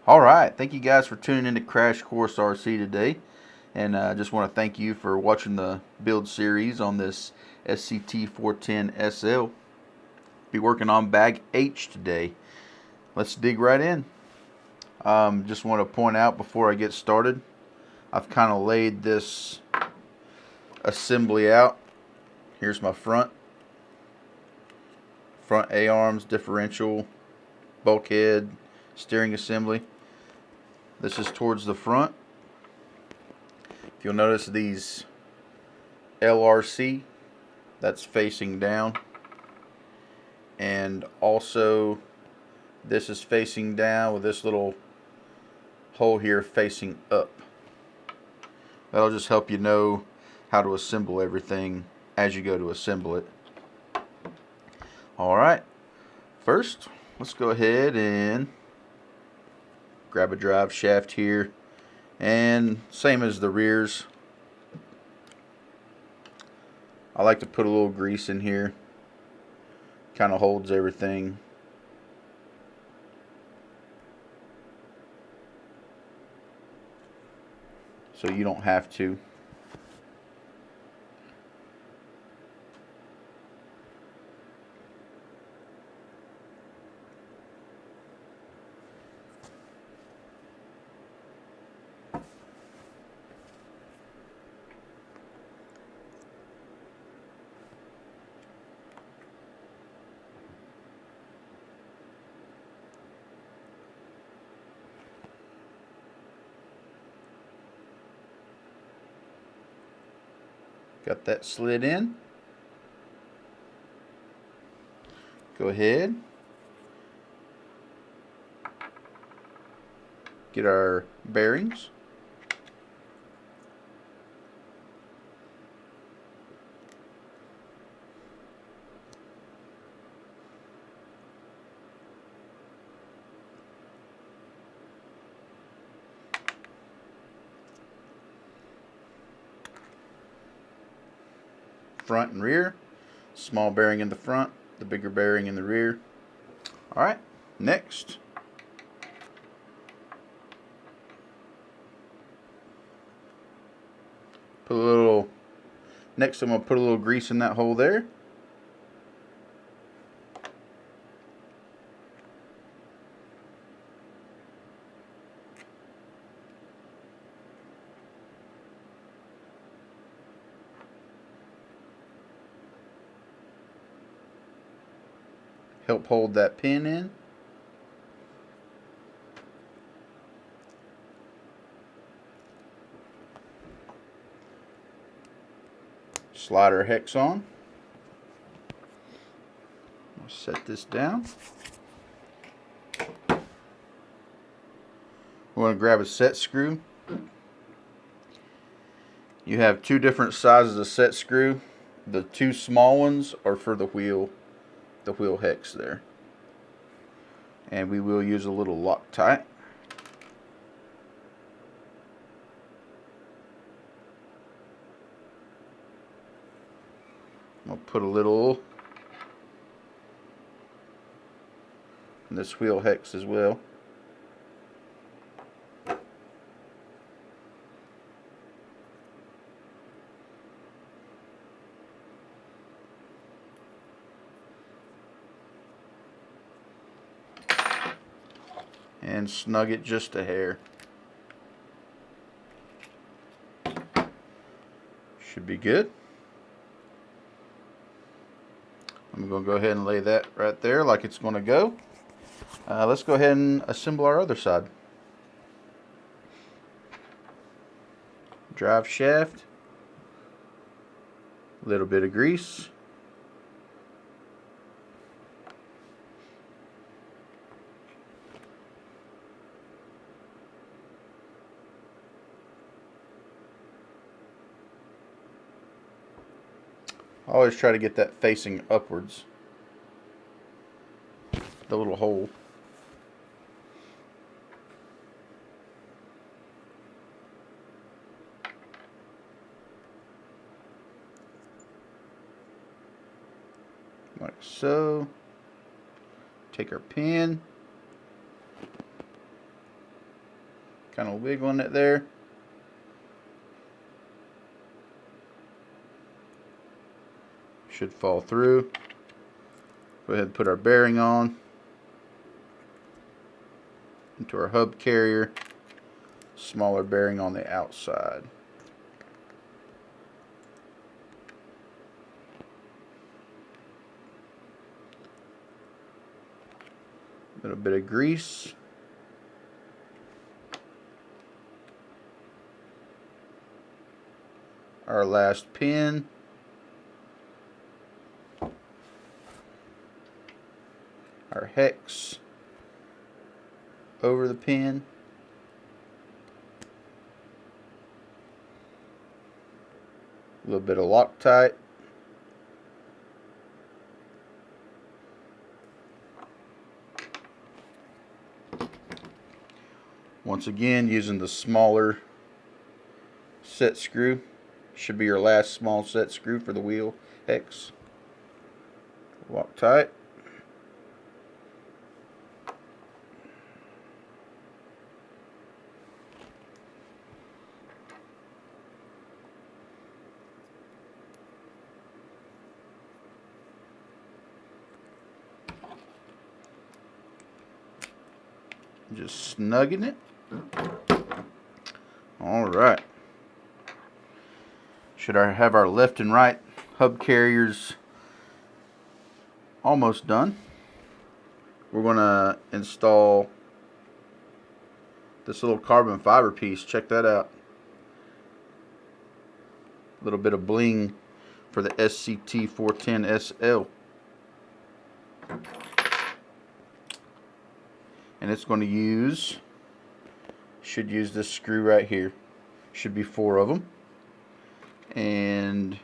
Alright, thank you guys for tuning in to Crash Course RC today. And I just want to thank you for watching the build series on this SCT410SL. Be working on bag H today. Let's dig right in. Just want to point out before I get started, I've kind of laid this assembly out. Here's my front A-arms, differential, bulkhead, steering assembly. This is towards the front. If you'll notice these LRC, that's facing down, and also this is facing down with this little hole here facing up. That'll just help you know how to assemble everything as you go to assemble it. Alright, first let's go ahead and grab a drive shaft here, and same as the rears, I like to put a little grease in here, kind of holds everything. So you don't have to. Got that slid in. Go ahead. Get our bearings. Front and rear. Small bearing in the front, the bigger bearing in the rear. Alright, next. I'm going to put a little grease in that hole there. Help hold that pin in. Slide our hex on. I'll set this down. We're going to grab a set screw. You have two different sizes of set screw. The two small ones are for the wheel hex there. And we will use a little Loctite. I'll put a little in this wheel hex as well. And snug it just a hair. Should be good. I'm going to go ahead and lay that right there like it's going to go. Let's go ahead and assemble our other side. Drive shaft. A little bit of grease. I always try to get that facing upwards, the little hole. Like so. Take our pin. kind of wiggling it there. Should fall through. Go ahead and put our bearing on into our hub carrier. Smaller bearing on the outside. A little bit of grease. Our last pin. Our hex over the pin. A little bit of Loctite. Once again, using the smaller set screw. Should be your last small set screw for the wheel hex. Loctite. Just snugging it. Alright. Should have our left and right hub carriers almost done. We're going to install this little carbon fiber piece. Check that out. A little bit of bling for the SCT410SL. And it's going to should use this screw right here. Should be 4 of them. And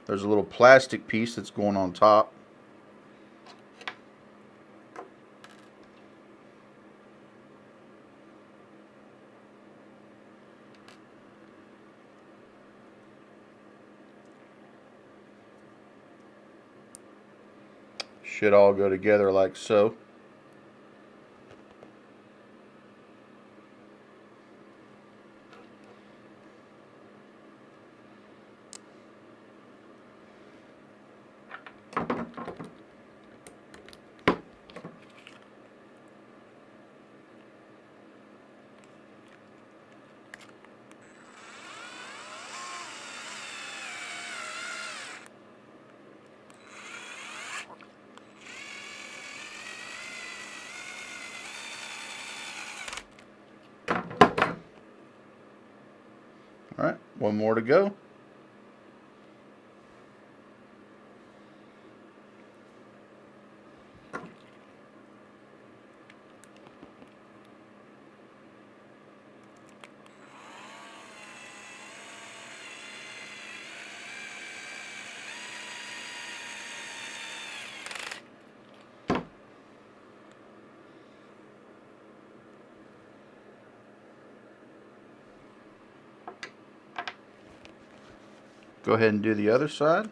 there's a little plastic piece that's going on top. Should all go together like so. Alright, one more to go. Go ahead and do the other side.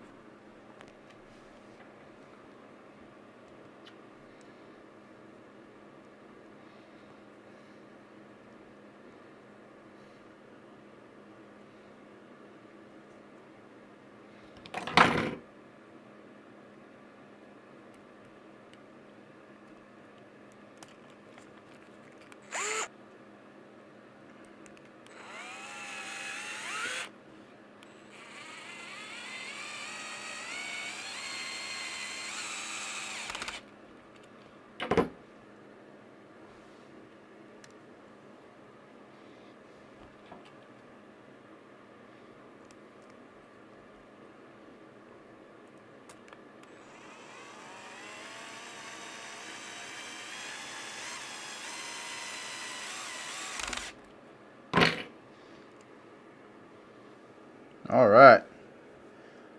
Alright,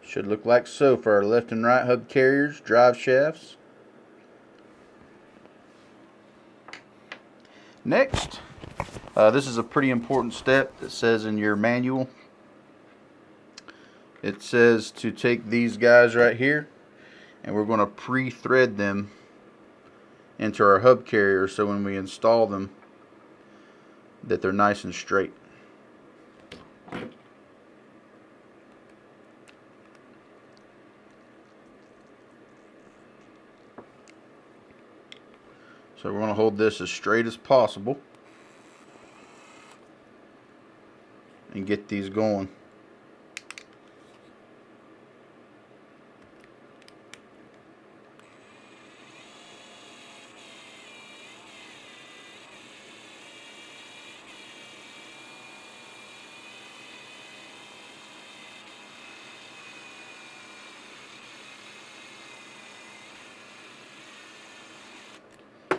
should look like so for our left and right hub carriers, drive shafts. Next, this is a pretty important step that says in your manual. It says to take these guys right here and we're going to pre-thread them into our hub carrier so when we install them that they're nice and straight. So we're going to hold this as straight as possible and get these going.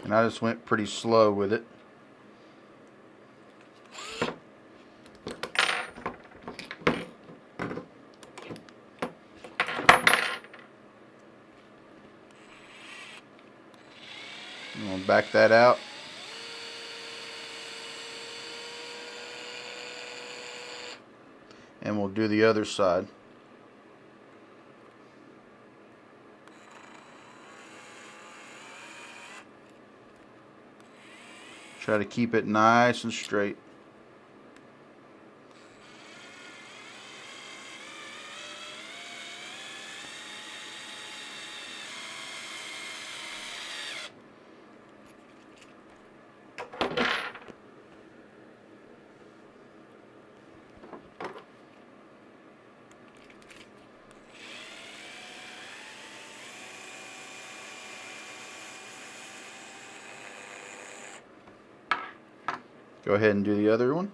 And I just went pretty slow with it. I'm going to back that out. And we'll do the other side. Try to keep it nice and straight. Go ahead and do the other one.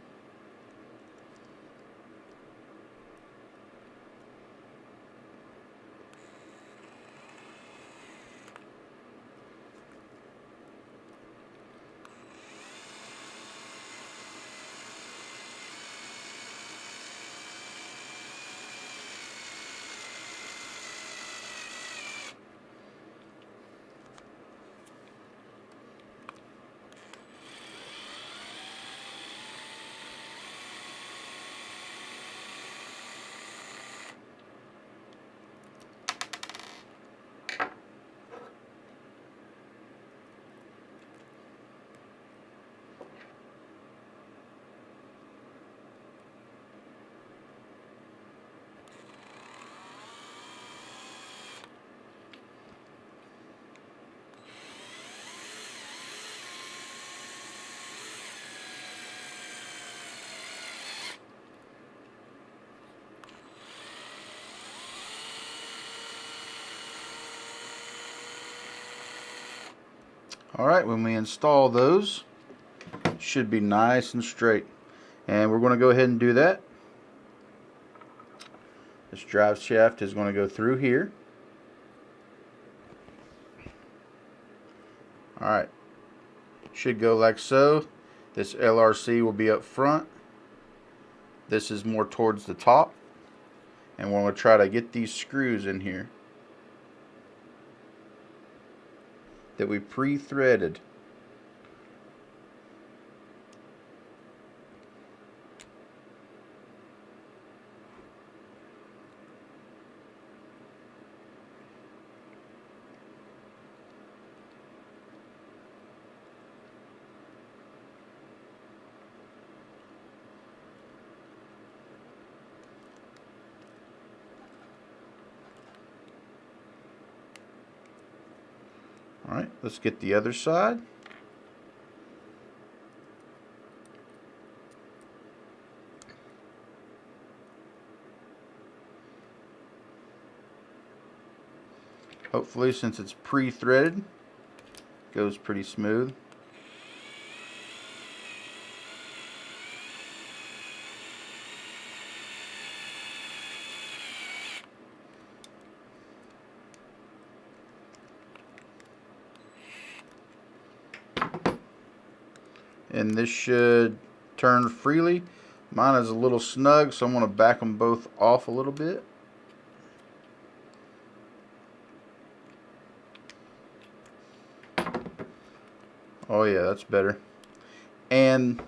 Alright, when we install those, it should be nice and straight. And we're going to go ahead and do that. This drive shaft is going to go through here. Alright, should go like so. This LRC will be up front. This is more towards the top. And we're going to try to get these screws in here that we pre-threaded. Alright, let's get the other side. Hopefully, since it's pre-threaded, it goes pretty smooth. And this should turn freely. Mine is a little snug, so I'm going to back them both off a little bit. Oh yeah, that's better. And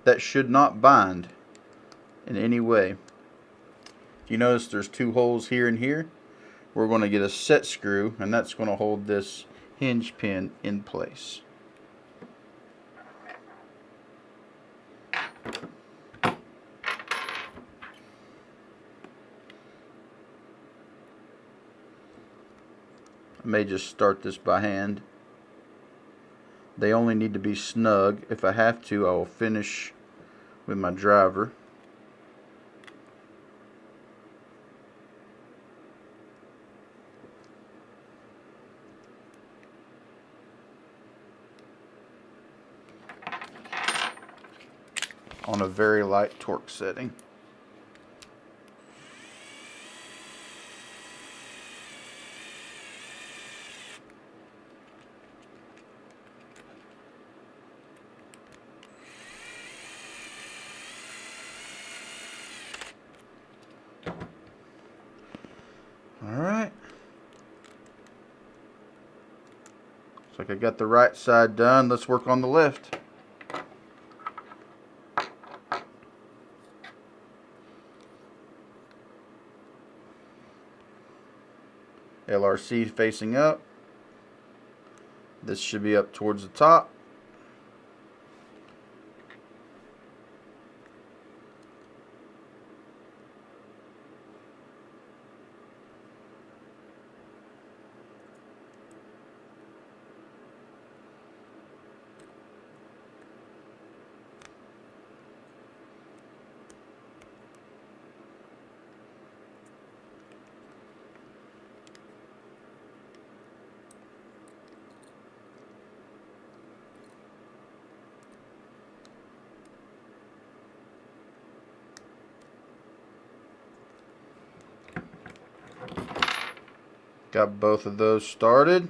that should not bind in any way. You notice there's two holes here and here. We're going to get a set screw, and that's going to hold this hinge pin in place. I may just start this by hand. They only need to be snug. If I have to, I will finish with my driver. On a very light torque setting. Alright. Looks like I got the right side done. Let's work on the left. LRC facing up. This should be up towards the top. Got both of those started.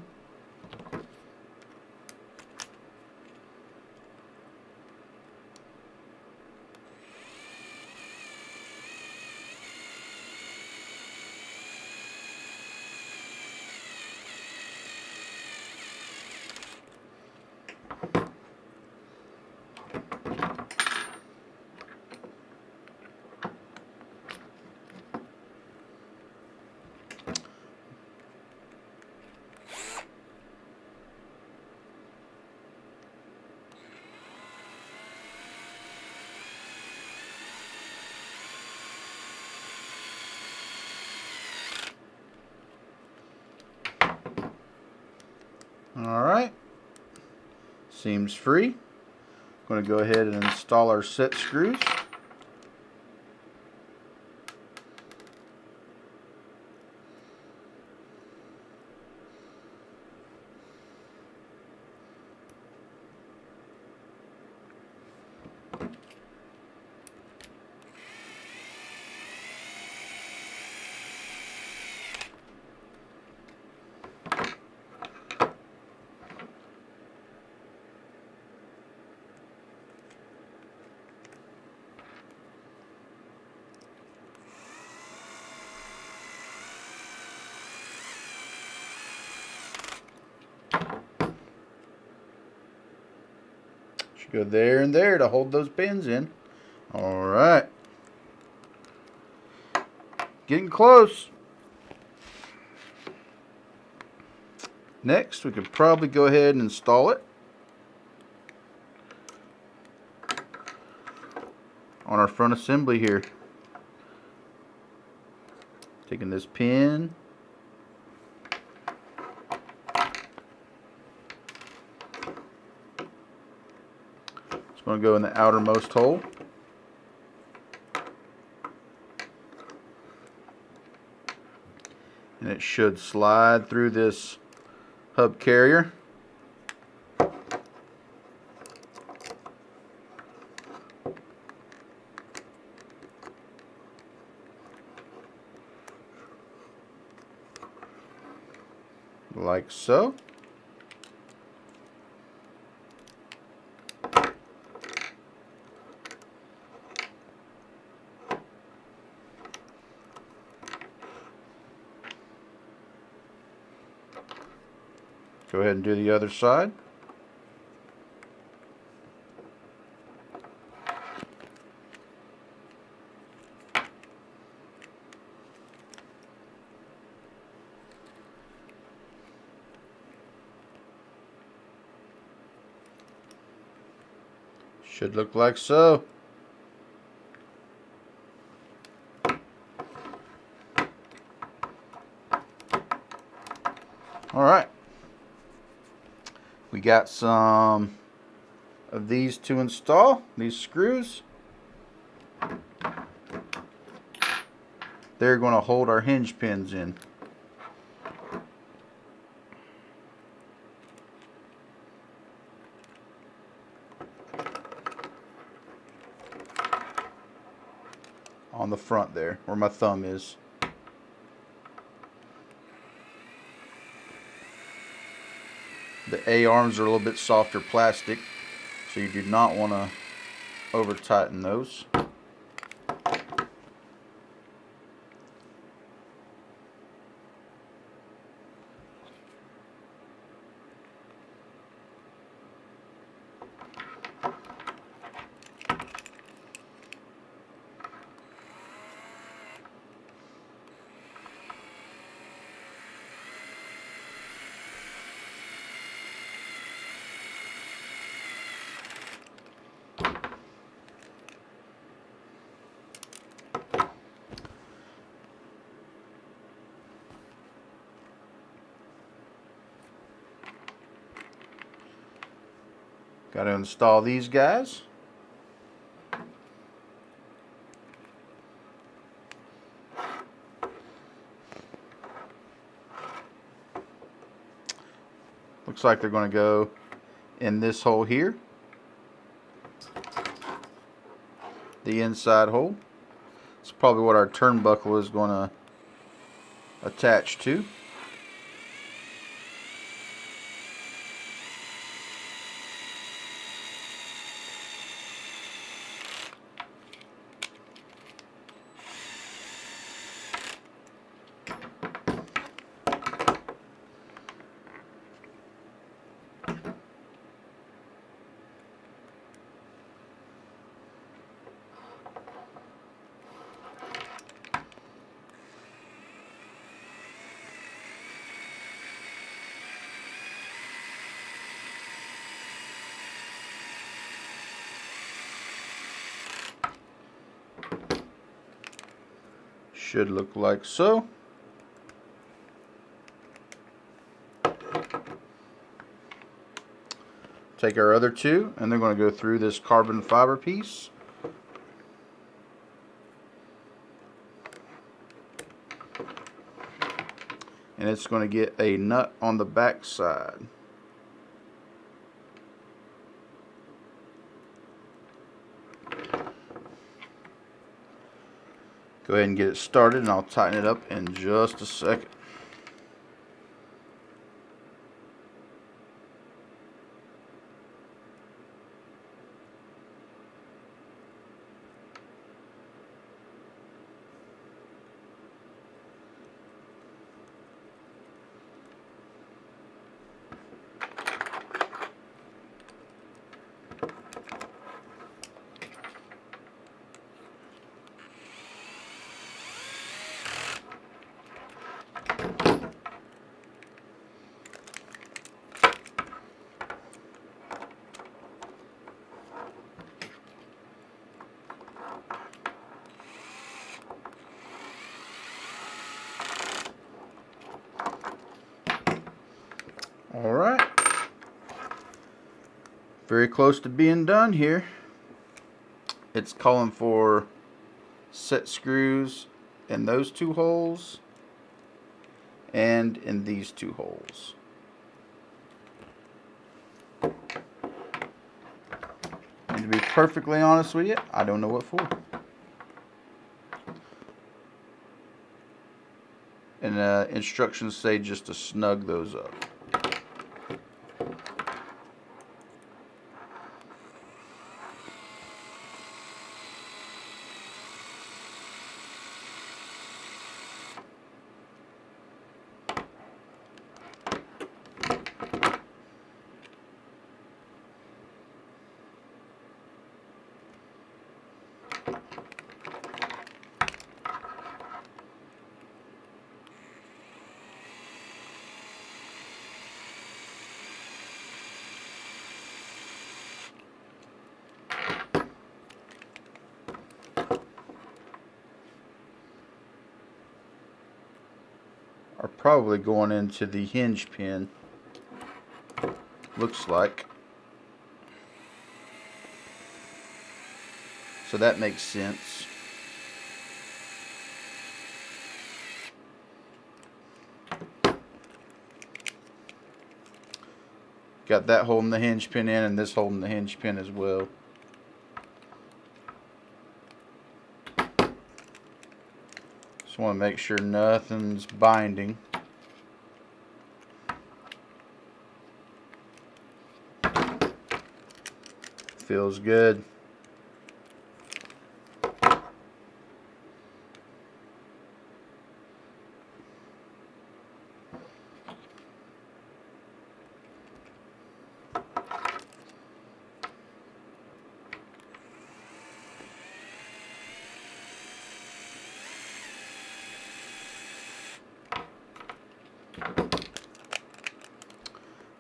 Alright, seams free. I'm going to go ahead and install our set screws. Should go there and there to hold those pins in. Alright. Getting close. Next, we could probably go ahead and install it on our front assembly here. Taking this pin, it's going to go in the outermost hole. And it should slide through this hub carrier. Like so. Go ahead and do the other side. Should look like so. All got some of these to install, these screws. They're going to hold our hinge pins in. On the front there, where my thumb is. The A-arms are a little bit softer plastic, so you do not want to over tighten those. Got to install these guys. Looks like they're going to go in this hole here. The inside hole. It's probably what our turnbuckle is going to attach to. Should look like so. Take our other two, and they're going to go through this carbon fiber piece. And it's going to get a nut on the back side. Go ahead and get it started, and I'll tighten it up in just a second. Alright, very close to being done here. It's calling for set screws in those two holes and in these two holes. And to be perfectly honest with you, I don't know what for. And instructions say just to snug those up. Are probably going into the hinge pin looks like. So that makes sense. Got that holding the hinge pin in and this holding the hinge pin as well. Just want to make sure nothing's binding. Feels good.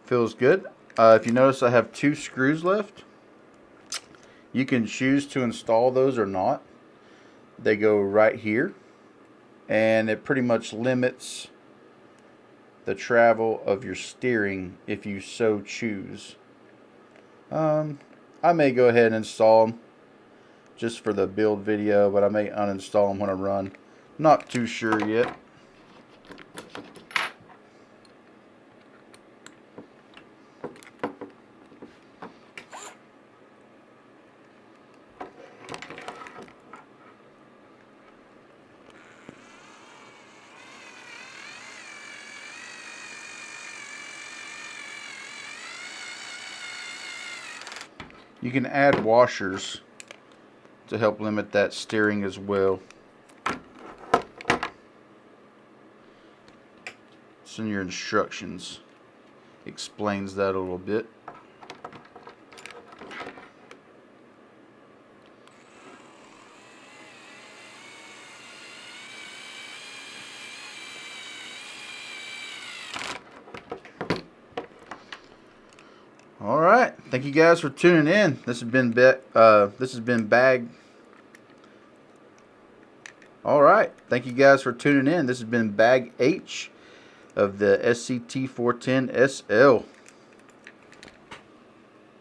Feels good. If you notice, I have 2 screws left. You can choose to install those or not. They go right here, and it pretty much limits the travel of your steering if you so choose. I may go ahead and install them just for the build video, but I may uninstall them when I run. Not too sure yet. You can add washers to help limit that steering as well. It's in your instructions. Explains that a little bit. All right, thank you guys for tuning in. This has been Bag. All right, thank you guys for tuning in. This has been Bag H of the SCT410SL.